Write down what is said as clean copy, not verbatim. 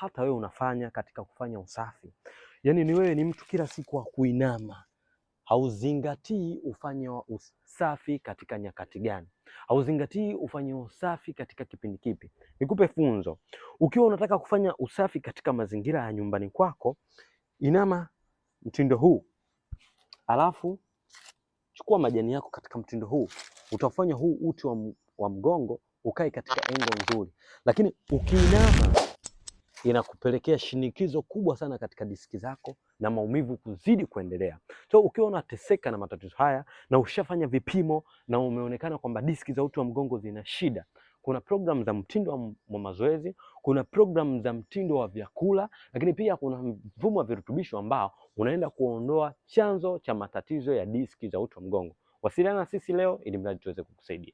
hata wewe unafanya katika kufanya usafi. Yaani ni wewe ni mtu kila siku wa kuinama, hauzingatii ufanye usafi katika nyakati gani, hauzingatii ufanye usafi katika kipindi kipi. Nikupe funzo, ukiwa unataka kufanya usafi katika mazingira ya nyumbani kwako, inama mtindo huu, alafu chukua majani yako katika mtindo huu. Utafanya huu uti wa mgongo ukae katika engo nzuri, lakini ukiinama inakupelekea shinikizo kubwa sana katika diski zako na maumivu kuzidi kuendelea. So ukiwa unateseka na matatizo haya na ushafanya vipimo na umeonekana kwamba diski za uti wa mgongo zina shida, kuna program za mtindo wa mazoezi, kuna program za mtindo wa vyakula, lakini pia kuna mfumo wa virutubisho ambao unaenda kuondoa chanzo cha matatizo ya diski za uti wa mgongo. Wasiliana na sisi leo ili mradi tuweze kukusaidia.